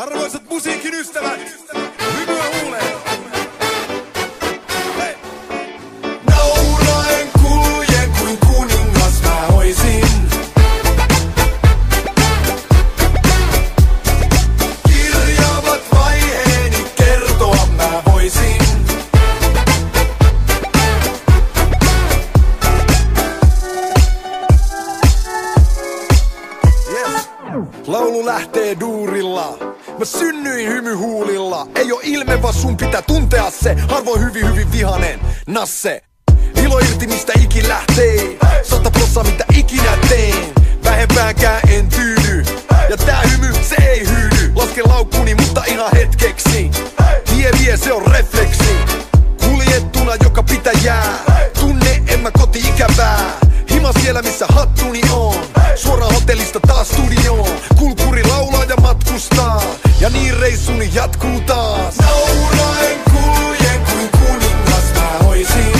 Arvoisat musiikin ystävät, hymyä huuleen! Hei! Nauraen kuljen kuin kuningas mä oisin. Kirjaavat vaiheeni kertoa mä voisin. Yes. Laulu lähtee duurilla. Mä synnyin hymyhuulilla. Ei oo ilme, vaan sun pitää tuntea se. Harvoin hyvin vihanen nasse. Ilo irti mistä ikin lähtee. 100% mitä ikinä teen. Vähempäänkään en tyydy. Ja tää hymy se ei hyydy. Lasken laukkuni mutta ihan hetkeksi. Tie vie se on refleksi. Kuljettuna joka pitäjää. Tunne en mä koti-ikävää. Hima siellä missä hattuni on. Suoraan hotellista taas studioon. Kulkuri laulaa ja matkustaa. Ja niin reissuni jatkuu taas. Nauraen kuljen kuin kuningas mä oisin.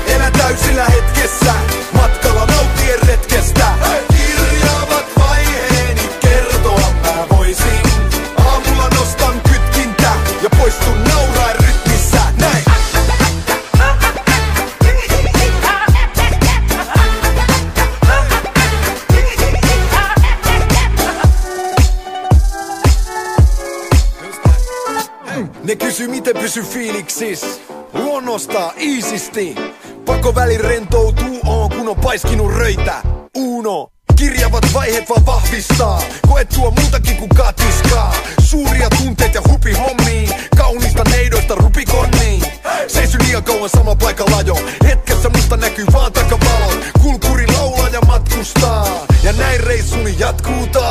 Elän täysillä hetkessä. Matkalla nauttien retkestä. Kirjaavat vaiheeni kertoa mä voisin. Aamulla nostan kytkintä ja poistun nauraen rytmissä. Näin! Ne kysy miten pysy fiiliksis. Luonnostaa iisisti. Pakko välin rentoutuu on kun on paiskinut röitä. Uno. Kirjavat vaiheet vaan vahvistaa. Koet tuo muutakin kuin katiskaa. Suuria tunteet ja hupi hommiin. Kaunista neidoista rupikonniin. Seisy liian kauan sama paikalla jo. Hetkessä musta näkyy vaan takavalot. Kulkuri laulaa ja matkustaa. Ja näin reissuni jatkuu taas.